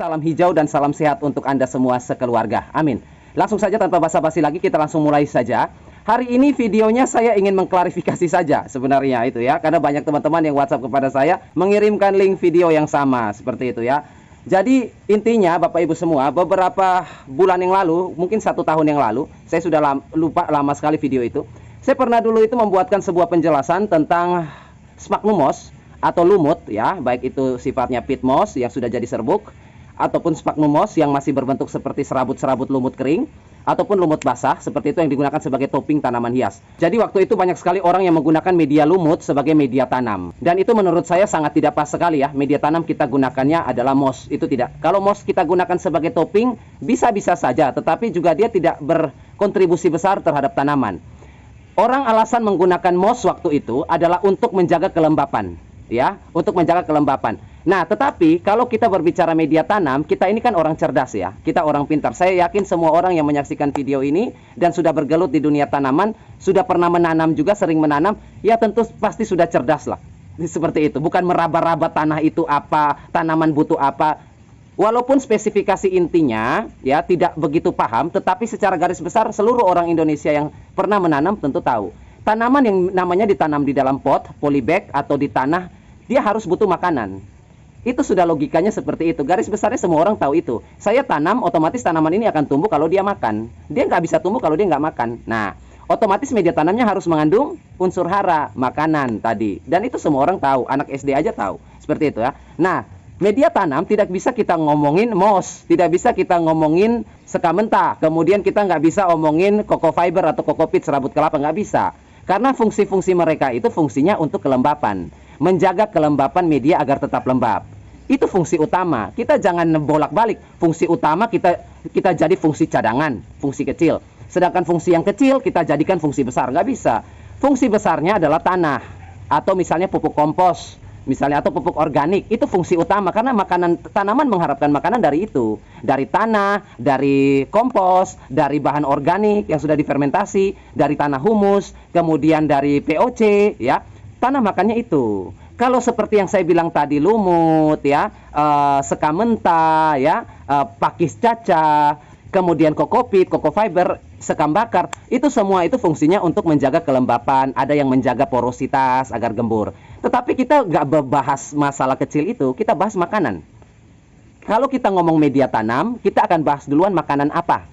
salam hijau dan salam sehat untuk Anda semua sekeluarga. Amin. Langsung saja tanpa basa-basi lagi, kita langsung mulai saja. Hari ini videonya saya ingin mengklarifikasi saja sebenarnya itu ya. Karena banyak teman-teman yang WhatsApp kepada saya mengirimkan link video yang sama seperti itu ya. Jadi intinya Bapak Ibu semua, beberapa bulan yang lalu, mungkin 1 tahun yang lalu, saya sudah lupa lama sekali video itu. Saya pernah dulu itu membuatkan sebuah penjelasan tentang sphagnum moss atau lumut ya, baik itu sifatnya peat moss yang sudah jadi serbuk ataupun sphagnum moss yang masih berbentuk seperti serabut-serabut lumut kering ataupun lumut basah seperti itu yang digunakan sebagai topping tanaman hias. Jadi waktu itu banyak sekali orang yang menggunakan media lumut sebagai media tanam. Dan itu menurut saya sangat tidak pas sekali ya. Media tanam kita gunakannya adalah moss, itu tidak. Kalau moss kita gunakan sebagai topping bisa-bisa saja, tetapi juga dia tidak berkontribusi besar terhadap tanaman. Orang alasan menggunakan moss waktu itu adalah untuk menjaga kelembapan. Ya, untuk menjaga kelembapan. Nah, tetapi kalau kita berbicara media tanam, kita ini kan orang cerdas ya. Kita orang pintar. Saya yakin semua orang yang menyaksikan video ini dan sudah bergelut di dunia tanaman, sudah pernah menanam juga, sering menanam, ya tentu pasti sudah cerdas lah. Seperti itu. Bukan meraba-raba tanah itu apa, tanaman butuh apa. Walaupun spesifikasi intinya ya tidak begitu paham, tetapi secara garis besar seluruh orang Indonesia yang pernah menanam tentu tahu. Tanaman yang namanya ditanam di dalam pot, polybag atau di tanah, dia harus butuh makanan. Itu sudah logikanya seperti itu. Garis besarnya semua orang tahu itu. Saya tanam, otomatis tanaman ini akan tumbuh kalau dia makan. Dia nggak bisa tumbuh kalau dia nggak makan. Nah, otomatis media tanamnya harus mengandung unsur hara, makanan tadi. Dan itu semua orang tahu. Anak SD aja tahu. Seperti itu ya. Nah, media tanam tidak bisa kita ngomongin moss, tidak bisa kita ngomongin sekamenta. Kemudian kita nggak bisa ngomongin coco fiber atau coco peat serabut kelapa, nggak bisa. Karena fungsi-fungsi mereka itu fungsinya untuk kelembapan. Menjaga kelembapan media agar tetap lembab. Itu fungsi utama. Kita jangan bolak-balik. Fungsi utama kita jadi fungsi cadangan, fungsi kecil. Sedangkan fungsi yang kecil kita jadikan fungsi besar. Nggak bisa. Fungsi besarnya adalah tanah. Atau misalnya pupuk kompos. Misalnya atau pupuk organik. Itu fungsi utama. Karena tanaman mengharapkan makanan dari itu. Dari tanah, dari kompos, dari bahan organik yang sudah difermentasi, dari tanah humus, kemudian dari POC ya. Tanah makannya itu. Kalau seperti yang saya bilang tadi, lumut ya, sekamenta ya, pakis caca, kemudian kokopit, koko fiber, sekam bakar, itu semua itu fungsinya untuk menjaga kelembapan, ada yang menjaga porositas agar gembur. Tetapi kita nggak bahas masalah kecil itu, kita bahas makanan. Kalau kita ngomong media tanam, kita akan bahas duluan makanan apa,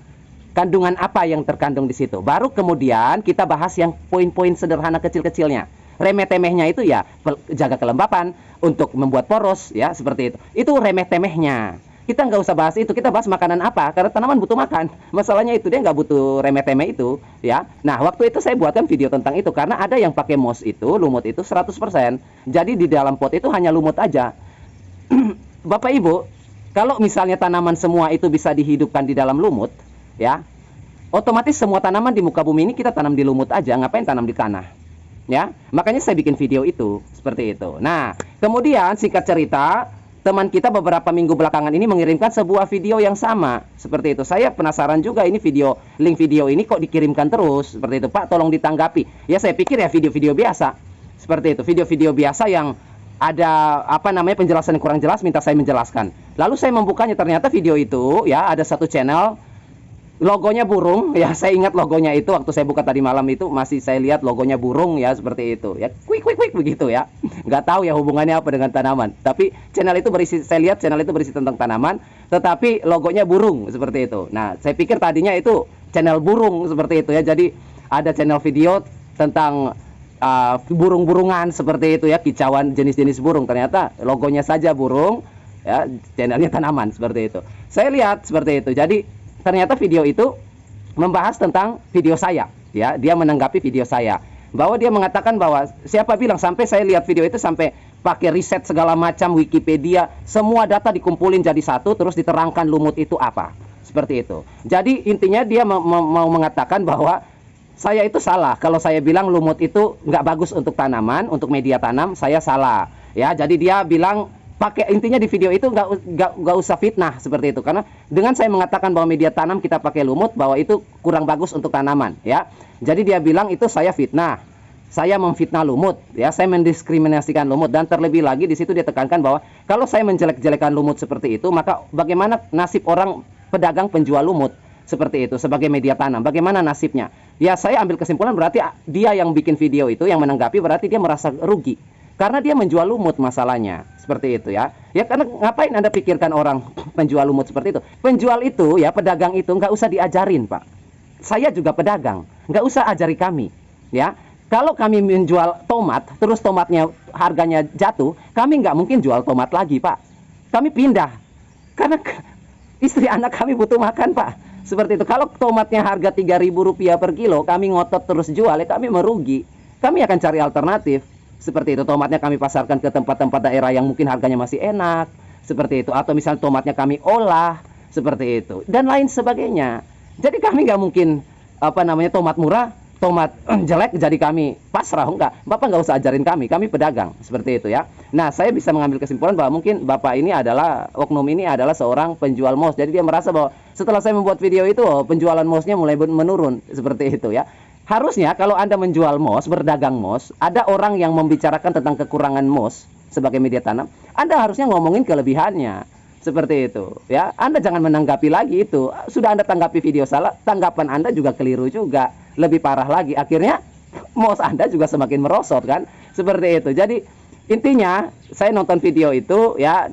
kandungan apa yang terkandung di situ. Baru kemudian kita bahas yang poin-poin sederhana kecil-kecilnya. Remeh-temehnya itu ya jaga kelembapan untuk membuat poros ya, seperti itu. Itu remeh-temehnya. Kita nggak usah bahas itu, kita bahas makanan apa, karena tanaman butuh makan. Masalahnya itu dia nggak butuh remeh-temeh itu ya. Nah, waktu itu saya buatkan video tentang itu karena ada yang pakai moss itu, lumut itu 100%. Jadi di dalam pot itu hanya lumut aja. Bapak Ibu, kalau misalnya tanaman semua itu bisa dihidupkan di dalam lumut ya, otomatis semua tanaman di muka bumi ini kita tanam di lumut aja, ngapain tanam di tanah? Ya, makanya saya bikin video itu seperti itu. Nah, kemudian singkat cerita, teman kita beberapa minggu belakangan ini mengirimkan sebuah video yang sama seperti itu. Saya penasaran juga, ini video, link video ini kok dikirimkan terus seperti itu. Pak, tolong ditanggapi. Ya, saya pikir ya video-video biasa seperti itu, video-video biasa yang ada apa namanya penjelasan yang kurang jelas, minta saya menjelaskan. Lalu saya membukanya, ternyata video itu ya ada satu channel. Logonya burung ya, saya ingat logonya itu waktu saya buka tadi malam itu masih saya lihat logonya burung ya, seperti itu ya, quick begitu ya. Nggak tahu ya hubungannya apa dengan tanaman, tapi channel itu berisi, saya lihat channel itu berisi tentang tanaman, tetapi logonya burung seperti itu. Nah, saya pikir tadinya itu channel burung seperti itu ya, jadi ada channel video tentang burung-burungan seperti itu ya, kicauan jenis-jenis burung, ternyata logonya saja burung ya, channelnya tanaman seperti itu. Saya lihat seperti itu, jadi ternyata video itu membahas tentang video saya ya, dia menanggapi video saya bahwa dia mengatakan bahwa siapa bilang, sampai saya lihat video itu sampai pakai riset segala macam, Wikipedia, semua data dikumpulin jadi satu terus diterangkan lumut itu apa, seperti itu. Jadi intinya dia mau mengatakan bahwa saya itu salah kalau saya bilang lumut itu nggak bagus untuk tanaman, untuk media tanam, saya salah ya. Jadi dia bilang intinya di video itu nggak usah fitnah seperti itu, karena dengan saya mengatakan bahwa media tanam kita pakai lumut, bahwa itu kurang bagus untuk tanaman ya. Jadi dia bilang itu saya fitnah. saya memfitnah lumut, ya, saya mendiskriminasikan lumut, dan terlebih lagi di situ dia tekankan bahwa kalau saya menjelek-jelekan lumut seperti itu, maka bagaimana nasib orang pedagang penjual lumut seperti itu sebagai media tanam? Bagaimana nasibnya? Ya, saya ambil kesimpulan berarti dia yang bikin video itu, yang menanggapi, berarti dia merasa rugi karena dia menjual lumut masalahnya. Seperti itu ya. Ya, karena ngapain Anda pikirkan orang penjual lumut seperti itu? Penjual itu ya, pedagang itu nggak usah diajarin, Pak. Saya juga pedagang, nggak usah ajari kami, ya. Kalau kami menjual tomat, terus tomatnya harganya jatuh, kami nggak mungkin jual tomat lagi, Pak. Kami pindah. Karena istri anak kami butuh makan, Pak. Seperti itu. Kalau tomatnya harga Rp3.000 per kilo, kami ngotot terus jual, ya kami merugi. Kami akan cari alternatif. Seperti itu. Tomatnya kami pasarkan ke tempat-tempat daerah yang mungkin harganya masih enak. Seperti itu. Atau misalnya tomatnya kami olah. Seperti itu. Dan lain sebagainya. Jadi kami nggak mungkin, tomat murah, tomat jelek jadi kami pasrah. Enggak, Bapak nggak usah ajarin kami pedagang, seperti itu ya. Nah, saya bisa mengambil kesimpulan bahwa mungkin Bapak ini adalah, oknum ini adalah seorang penjual mouse. Jadi dia merasa bahwa setelah saya membuat video itu, penjualan mouse-nya mulai menurun, seperti itu ya. Harusnya kalau Anda menjual mouse, berdagang mouse, ada orang yang membicarakan tentang kekurangan mouse sebagai media tanam, Anda harusnya ngomongin kelebihannya. Seperti itu ya. Anda jangan menanggapi lagi itu. Sudah Anda tanggapi video salah, tanggapan Anda juga keliru juga. Lebih parah lagi, akhirnya mouse Anda juga semakin merosot kan. Seperti itu. Jadi intinya saya nonton video itu ya,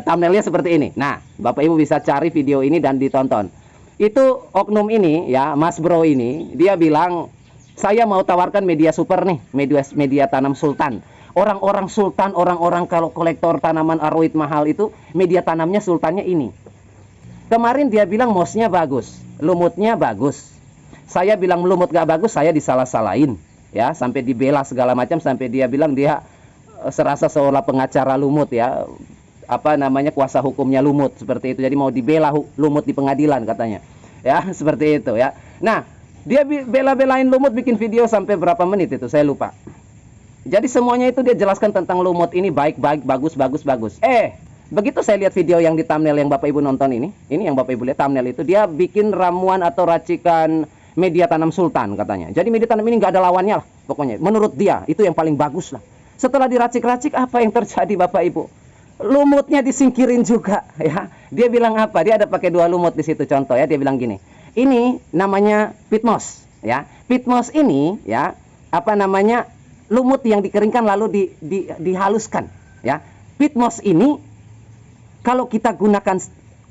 thumbnailnya seperti ini. Nah, Bapak Ibu bisa cari video ini dan ditonton. Itu oknum ini ya, Mas Bro ini, dia bilang, saya mau tawarkan media super nih, media tanam sultan. Orang-orang sultan, orang-orang kalau kolektor tanaman aroid mahal itu, media tanamnya sultannya ini. Kemarin dia bilang mouse-nya bagus, lumutnya bagus. Saya bilang lumut gak bagus, saya disalah-salahin. Ya, sampai dibela segala macam, sampai dia bilang dia serasa seolah pengacara lumut ya. Kuasa hukumnya lumut, seperti itu. Jadi mau dibela lumut di pengadilan katanya. Ya, seperti itu ya. Nah, dia bela-belain lumut, bikin video sampai berapa menit itu, saya lupa. Jadi semuanya itu dia jelaskan tentang lumut ini baik, bagus. Begitu saya lihat video yang di thumbnail yang Bapak Ibu nonton ini yang Bapak Ibu lihat thumbnail itu, dia bikin ramuan atau racikan media tanam sultan katanya. Jadi media tanam ini nggak ada lawannya lah, pokoknya. Menurut dia itu yang paling bagus lah. Setelah diracik-racik, apa yang terjadi Bapak Ibu? Lumutnya disingkirin juga ya. Dia bilang apa? Dia ada pakai 2 lumut di situ contoh ya. Dia bilang gini, ini namanya pit moss ya. Pit moss ini ya, lumut yang dikeringkan lalu dihaluskan ya. Pit moss ini kalau kita gunakan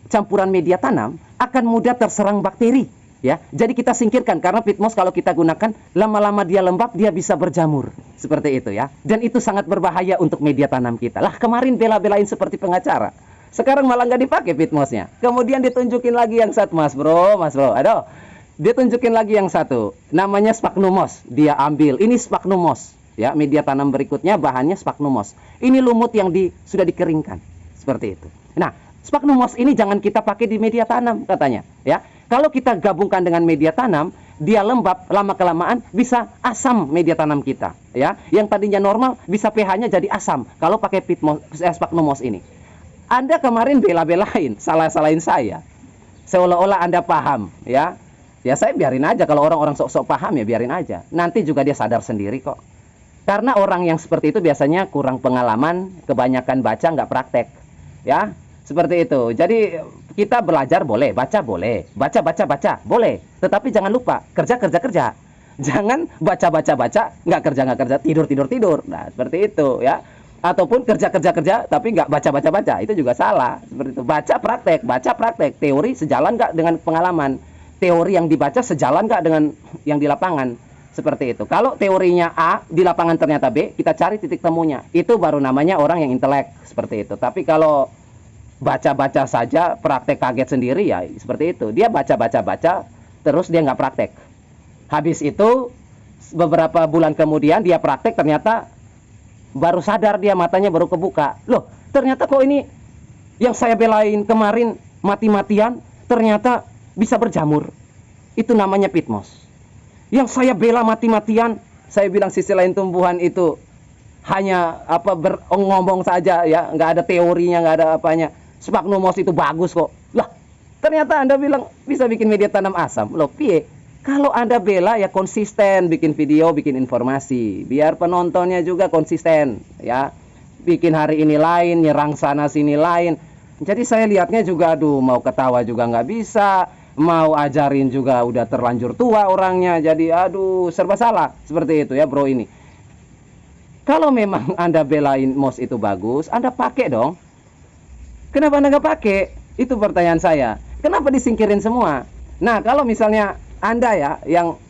campuran media tanam akan mudah terserang bakteri ya. Jadi kita singkirkan, karena pit moss kalau kita gunakan lama-lama dia lembab, dia bisa berjamur seperti itu ya. Dan itu sangat berbahaya untuk media tanam kita. Lah, kemarin bela-belain seperti pengacara, sekarang malah nggak dipakai pit moss-nya. Kemudian ditunjukin lagi yang satu, Mas Bro, aduh, dia tunjukin lagi yang satu, namanya sphagnum moss. Dia ambil, ini sphagnum moss ya, media tanam berikutnya bahannya sphagnum moss. Ini lumut yang sudah dikeringkan seperti itu. Nah, sphagnum moss ini jangan kita pakai di media tanam katanya ya. Kalau kita gabungkan dengan media tanam, dia lembab, lama-kelamaan bisa asam media tanam kita ya. Yang tadinya normal bisa pH-nya jadi asam kalau pakai sphagnum moss ini. Anda kemarin bela-belain, salahin saya, seolah-olah Anda paham ya. Ya, saya biarin aja. Kalau orang-orang sok-sok paham ya biarin aja. Nanti juga dia sadar sendiri kok. Karena orang yang seperti itu biasanya kurang pengalaman, kebanyakan baca nggak praktek ya. Seperti itu. Jadi kita belajar boleh, baca boleh, baca boleh, tetapi jangan lupa kerja. Jangan baca, nggak kerja, tidur. Nah, seperti itu ya. Ataupun kerja tapi nggak baca, itu juga salah. Seperti itu. Baca praktek, teori sejalan nggak dengan pengalaman, teori yang dibaca sejalan nggak dengan yang di lapangan. Seperti itu. Kalau teorinya A, di lapangan ternyata B, kita cari titik temunya. Itu baru namanya orang yang intelek. Seperti itu. Tapi kalau baca saja, praktek kaget sendiri ya, seperti itu. Dia baca, terus dia nggak praktek. Habis itu beberapa bulan kemudian dia praktek, ternyata baru sadar, dia matanya baru kebuka. Loh, ternyata kok ini yang saya belain kemarin mati-matian ternyata bisa berjamur. Itu namanya pit moss. Yang saya bela mati-matian, saya bilang sisi lain tumbuhan itu hanya ngomong saja ya, nggak ada teorinya, nggak ada apanya. Sphagnum moss itu bagus kok. Lah, ternyata Anda bilang bisa bikin media tanam asam. Loh, piye? Kalau Anda bela ya konsisten bikin video, bikin informasi, biar penontonnya juga konsisten ya. Bikin hari ini lain, nyerang sana sini lain. Jadi saya lihatnya juga aduh, mau ketawa juga nggak bisa, mau ajarin juga udah terlanjur tua orangnya. Jadi aduh, serba salah seperti itu ya bro ini. Kalau memang Anda belain MOS itu bagus, Anda pakai dong. Kenapa Anda nggak pakai? Itu pertanyaan saya. Kenapa disingkirin semua? Nah, kalau misalnya Anda ya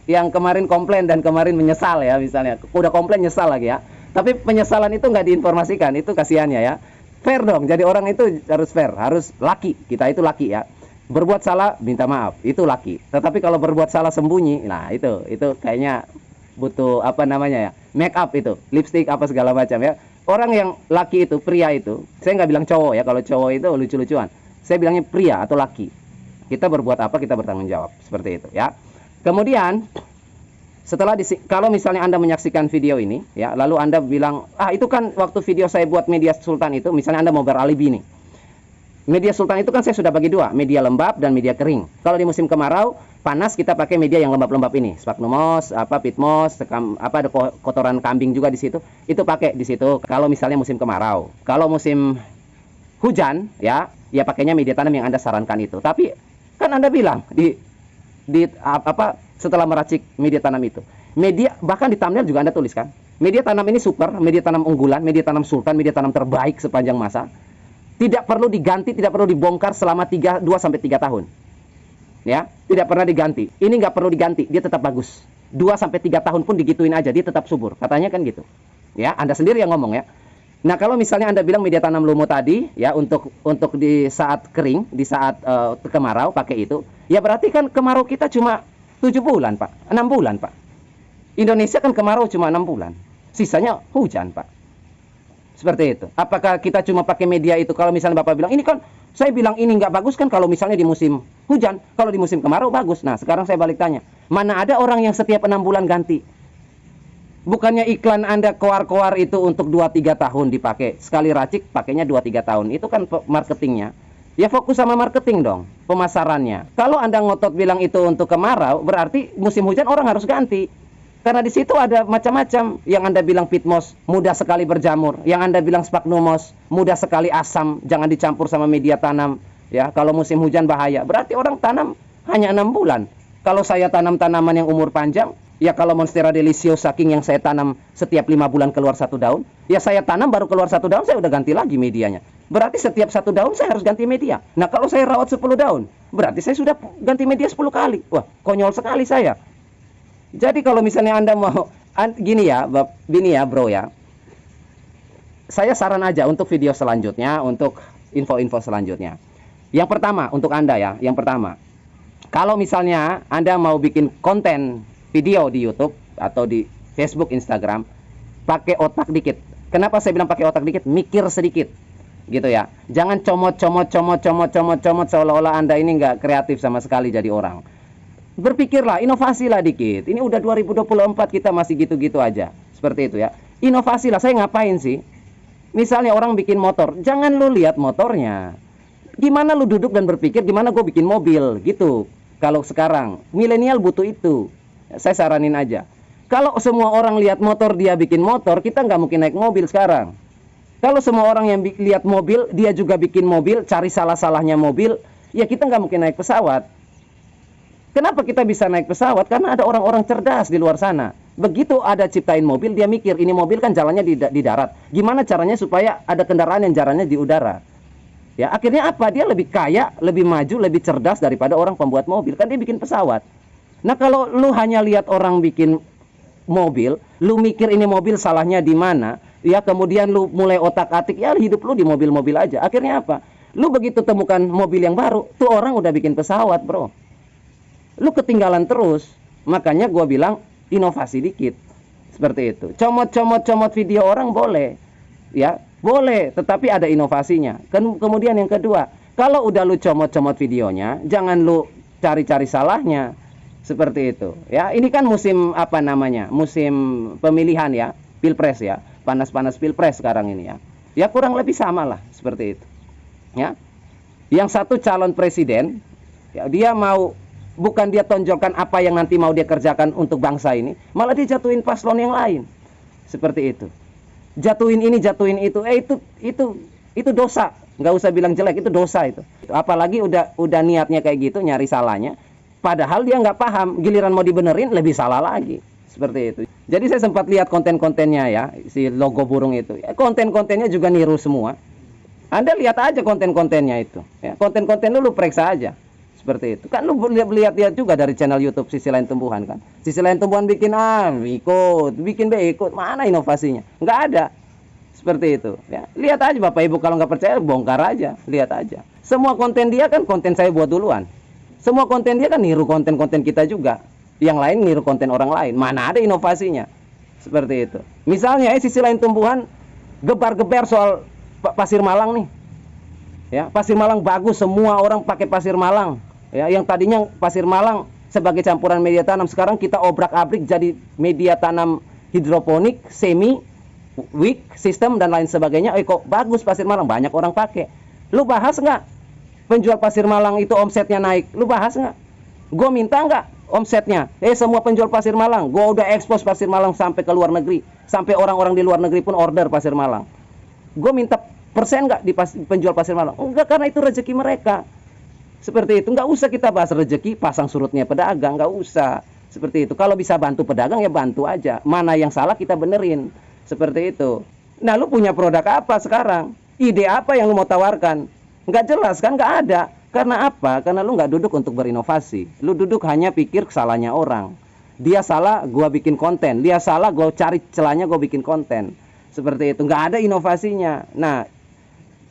yang kemarin komplain dan kemarin menyesal ya, misalnya udah komplain nyesal lagi ya. Tapi penyesalan itu nggak diinformasikan, itu kasihannya ya. Fair dong. Jadi orang itu harus fair, harus laki. Kita itu laki ya. Berbuat salah minta maaf, itu laki. Tetapi kalau berbuat salah sembunyi, nah itu kayaknya butuh apa namanya ya? Make up itu, lipstick apa segala macam ya. Orang yang laki itu, pria itu, saya nggak bilang cowok ya. Kalau cowok itu lucu-lucuan. Saya bilangnya pria atau laki. Kita berbuat apa, kita bertanggung jawab. Seperti itu ya. Kemudian setelah kalau misalnya Anda menyaksikan video ini ya, lalu Anda bilang, ah itu kan waktu video saya buat media sultan itu, misalnya Anda mau beralibi nih. Media sultan itu kan saya sudah bagi dua, media lembab dan media kering. Kalau di musim kemarau, panas kita pakai media yang lembab-lembab ini, sphagnum moss, pit moss, ada kotoran kambing juga di situ. Itu pakai di situ kalau misalnya musim kemarau. Kalau musim hujan ya pakainya media tanam yang Anda sarankan itu. Tapi kan Anda bilang setelah meracik media tanam itu, media bahkan di thumbnail juga Anda tuliskan, media tanam ini super, media tanam unggulan, media tanam sultan, media tanam terbaik sepanjang masa. Tidak perlu diganti, tidak perlu dibongkar selama 2 sampai 3 tahun. Ya, tidak pernah diganti. Ini nggak perlu diganti, dia tetap bagus. 2 sampai 3 tahun pun digituin aja, dia tetap subur. Katanya kan gitu. Ya, Anda sendiri yang ngomong ya. Nah, kalau misalnya Anda bilang media tanam lumut tadi ya untuk di saat kering, di saat kemarau pakai itu, ya berarti kan kemarau kita cuma 7 bulan, Pak. 6 bulan, Pak. Indonesia kan kemarau cuma 6 bulan. Sisanya hujan, Pak. Seperti itu. Apakah kita cuma pakai media itu? Kalau misalnya Bapak bilang, ini kan saya bilang ini nggak bagus kan kalau misalnya di musim hujan, kalau di musim kemarau bagus. Nah, sekarang saya balik tanya, mana ada orang yang setiap 6 bulan ganti? Bukannya iklan Anda koar-koar itu untuk 2-3 tahun dipakai. Sekali racik pakainya 2-3 tahun. Itu kan marketingnya. Ya fokus sama marketing dong, pemasarannya. Kalau Anda ngotot bilang itu untuk kemarau, berarti musim hujan orang harus ganti. Karena di situ ada macam-macam. Yang Anda bilang pit moss mudah sekali berjamur, yang Anda bilang sphagnum moss mudah sekali asam, jangan dicampur sama media tanam. Ya, kalau musim hujan bahaya. Berarti orang tanam hanya 6 bulan. Kalau saya tanam tanaman yang umur panjang, ya kalau Monstera deliciosa saking yang saya tanam setiap 5 bulan keluar 1 daun, ya saya tanam baru keluar 1 daun saya udah ganti lagi medianya. Berarti setiap 1 daun saya harus ganti media. Nah, kalau saya rawat 10 daun, berarti saya sudah ganti media 10 kali. Wah, konyol sekali saya. Jadi kalau misalnya Anda mau gini ya, bro ya. Saya saran aja untuk video selanjutnya, untuk info-info selanjutnya. Yang pertama untuk Anda ya, yang pertama. Kalau misalnya Anda mau bikin konten video di YouTube atau di Facebook, Instagram, pakai otak dikit. Kenapa saya bilang pakai otak dikit? Mikir sedikit. Gitu ya. Jangan comot seolah-olah Anda ini nggak kreatif sama sekali jadi orang. Berpikirlah, inovasilah dikit. Ini udah 2024 kita masih gitu-gitu aja. Seperti itu ya. Inovasilah, saya ngapain sih? Misalnya orang bikin motor, jangan lu lihat motornya. Gimana lu duduk dan berpikir gimana gue bikin mobil gitu. Kalau sekarang milenial butuh itu. Saya saranin aja. Kalau semua orang lihat motor dia bikin motor, kita nggak mungkin naik mobil sekarang. Kalau semua orang yang lihat mobil dia juga bikin mobil, cari salah-salahnya mobil, ya kita nggak mungkin naik pesawat. Kenapa kita bisa naik pesawat? Karena ada orang-orang cerdas di luar sana. Begitu ada ciptain mobil, dia mikir ini mobil kan jalannya di darat. Gimana caranya supaya ada kendaraan yang jalannya di udara? Ya, akhirnya apa? Dia lebih kaya, lebih maju, lebih cerdas daripada orang pembuat mobil. Kan dia bikin pesawat. Nah, kalau lu hanya lihat orang bikin mobil, lu mikir ini mobil salahnya di mana? Ya, kemudian lu mulai otak-atik, ya hidup lu di mobil-mobil aja. Akhirnya apa? Lu begitu temukan mobil yang baru, tuh orang udah bikin pesawat, bro. Lu ketinggalan terus. Makanya gue bilang inovasi dikit. Seperti itu. Comot video orang boleh. Ya, boleh, tetapi ada inovasinya. Kemudian yang kedua, kalau udah lu comot videonya, jangan lu cari-cari salahnya. Seperti itu. Ya, ini kan musim apa namanya? Musim pemilihan ya, Pilpres ya. Panas-panas Pilpres sekarang ini ya. Ya kurang lebih sama lah seperti itu. Ya. Yang satu calon presiden, ya dia mau Bukan dia tonjolkan apa yang nanti mau dia kerjakan untuk bangsa ini, malah dia jatuhin paslon yang lain. Seperti itu. Jatuhin ini, jatuhin itu. Itu dosa. Nggak usah bilang jelek, itu dosa itu. Apalagi udah niatnya kayak gitu, nyari salahnya. Padahal dia nggak paham, giliran mau dibenerin lebih salah lagi. Seperti itu. Jadi saya sempat lihat konten-kontennya ya, si logo burung itu. Konten-kontennya juga niru semua. Anda lihat aja konten-kontennya itu. Ya, konten-konten lu periksa aja. Seperti itu. Kan lu lihat juga dari channel YouTube Sisi Lain Tumbuhan kan. Sisi Lain Tumbuhan bikin ikut, bikin ikut. Mana inovasinya? Nggak ada. Seperti itu. Ya, lihat aja Bapak Ibu, kalau nggak percaya bongkar aja, lihat aja. Semua konten dia kan konten saya buat duluan. Semua konten dia kan niru konten-konten kita juga. Yang lain niru konten orang lain. Mana ada inovasinya? Seperti itu. Misalnya Sisi Lain Tumbuhan gebar-geber soal pasir malang nih. Ya, pasir malang bagus, semua orang pakai pasir malang. Ya, yang tadinya pasir malang sebagai campuran media tanam, sekarang kita obrak-abrik jadi media tanam hidroponik, semi, wick, sistem dan lain sebagainya. Kok bagus pasir malang, banyak orang pakai. Lu bahas nggak penjual pasir malang itu omsetnya naik? Lu bahas nggak? Gue minta nggak omsetnya? Semua penjual pasir malang, gue udah ekspos pasir malang sampai ke luar negeri, sampai orang-orang di luar negeri pun order pasir malang. Gue minta persen nggak di penjual pasir malang? Enggak, karena itu rezeki mereka. Seperti itu. Nggak usah kita bahas rezeki, pasang surutnya pedagang, nggak usah. Seperti itu. Kalau bisa bantu pedagang ya bantu aja. Mana yang salah kita benerin. Seperti itu. Nah, lu punya produk apa sekarang? Ide apa yang lu mau tawarkan? Nggak jelas kan? Nggak ada. Karena apa? Karena lu nggak duduk untuk berinovasi. Lu duduk hanya pikir kesalahannya orang. Dia salah, gua bikin konten. Dia salah, gua cari celahnya, gua bikin konten. Seperti itu. Nggak ada inovasinya. Nah,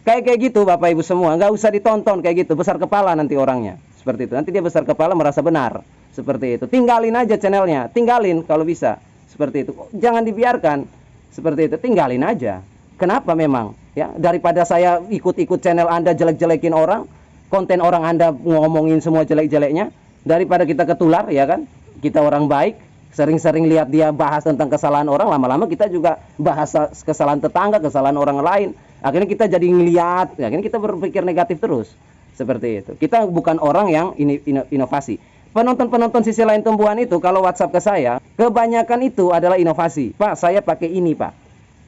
kayak gitu Bapak Ibu semua, nggak usah ditonton kayak gitu, besar kepala nanti orangnya. Seperti itu. Nanti dia besar kepala merasa benar. Seperti itu. Tinggalin aja channelnya, tinggalin kalau bisa. Seperti itu. Jangan dibiarkan. Seperti itu, tinggalin aja. Kenapa memang? Ya, daripada saya ikut-ikut channel Anda jelek-jelekin orang, konten orang Anda ngomongin semua jelek-jeleknya, daripada kita ketular, ya kan? Kita orang baik, sering-sering lihat dia bahas tentang kesalahan orang, lama-lama kita juga bahas kesalahan tetangga, kesalahan orang lain. Akhirnya kita jadi ngeliat, akhirnya kita berpikir negatif terus. Seperti itu. Kita bukan orang yang inovasi. Penonton-penonton Sisi Lain Tumbuhan itu kalau WhatsApp ke saya, kebanyakan itu adalah inovasi. Pak, saya pakai ini, Pak.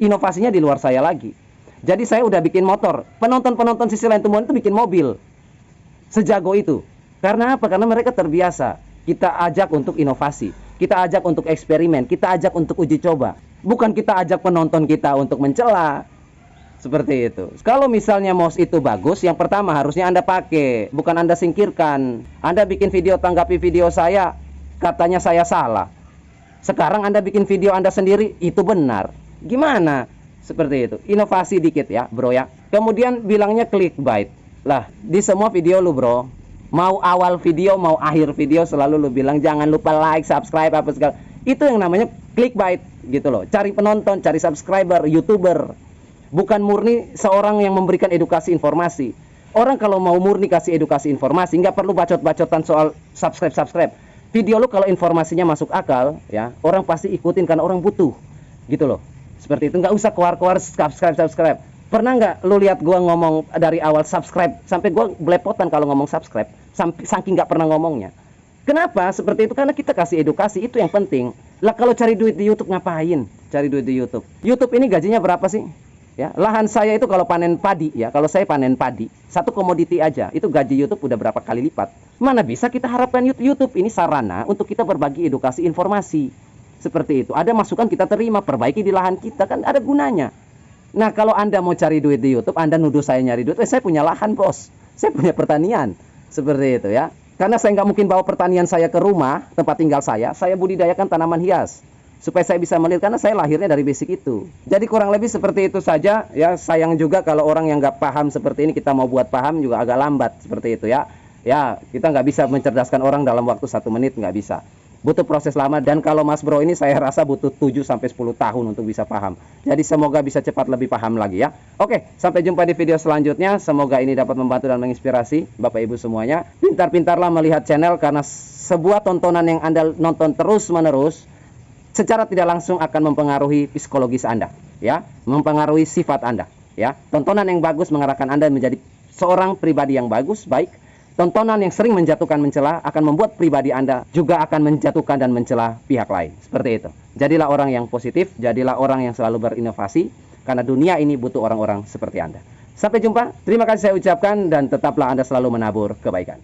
Inovasinya di luar saya lagi. Jadi saya udah bikin motor. Penonton-penonton Sisi Lain Tumbuhan itu bikin mobil. Sejago itu. Karena apa? Karena mereka terbiasa. Kita ajak untuk inovasi. Kita ajak untuk eksperimen. Kita ajak untuk uji coba. Bukan kita ajak penonton kita untuk mencela. Seperti itu. Kalau misalnya mouse itu bagus, yang pertama harusnya Anda pakai, bukan Anda singkirkan. Anda bikin video tanggapi video saya, katanya saya salah. Sekarang Anda bikin video Anda sendiri, itu benar. Gimana? Seperti itu. Inovasi dikit ya, bro ya. Kemudian bilangnya clickbait. Lah, di semua video lu, bro, mau awal video, mau akhir video selalu lu bilang jangan lupa like, subscribe, apa segala. Itu yang namanya clickbait gitu loh. Cari penonton, cari subscriber, YouTuber. Bukan murni seorang yang memberikan edukasi informasi. Orang kalau mau murni kasih edukasi informasi, nggak perlu bacot-bacotan soal subscribe. Video lu kalau informasinya masuk akal, ya orang pasti ikutin karena orang butuh, gitu loh. Seperti itu, nggak usah keluar-keluar subscribe. Pernah nggak lu lihat gua ngomong dari awal subscribe sampai gua belepotan kalau ngomong subscribe, saking nggak pernah ngomongnya. Kenapa? Seperti itu karena kita kasih edukasi, itu yang penting. Lah kalau cari duit di YouTube ngapain? Cari duit di YouTube. YouTube ini gajinya berapa sih? Ya, lahan saya itu kalau panen padi ya, kalau saya panen padi, satu komoditi aja, itu gaji YouTube udah berapa kali lipat. Mana bisa kita harapkan YouTube ini sarana untuk kita berbagi edukasi informasi. Seperti itu. Ada masukan kita terima, perbaiki di lahan kita, kan ada gunanya. Nah, kalau Anda mau cari duit di YouTube, Anda nuduh saya nyari duit, saya punya lahan, bos. Saya punya pertanian. Seperti itu ya. Karena saya nggak mungkin bawa pertanian saya ke rumah, tempat tinggal saya budidayakan tanaman hias. Supaya saya bisa melihat, karena saya lahirnya dari basic itu. Jadi kurang lebih seperti itu saja ya. Sayang juga kalau orang yang nggak paham seperti ini, kita mau buat paham juga agak lambat seperti itu ya. Ya, kita nggak bisa mencerdaskan orang dalam waktu 1 menit, nggak bisa. Butuh proses lama, dan kalau Mas Bro ini saya rasa butuh 7-10 tahun untuk bisa paham. Jadi semoga bisa cepat lebih paham lagi ya. Oke, sampai jumpa di video selanjutnya. Semoga ini dapat membantu dan menginspirasi Bapak Ibu semuanya. Pintar-pintarlah melihat channel, karena sebuah tontonan yang Anda nonton terus-menerus secara tidak langsung akan mempengaruhi psikologis Anda, ya, mempengaruhi sifat Anda, ya. Tontonan yang bagus mengarahkan Anda menjadi seorang pribadi yang bagus, baik. tontonan yang sering menjatuhkan mencela akan membuat pribadi Anda juga akan menjatuhkan dan mencela pihak lain. Seperti itu. Jadilah orang yang positif, jadilah orang yang selalu berinovasi, karena dunia ini butuh orang-orang seperti Anda. Sampai jumpa, terima kasih saya ucapkan, dan tetaplah Anda selalu menabur kebaikan.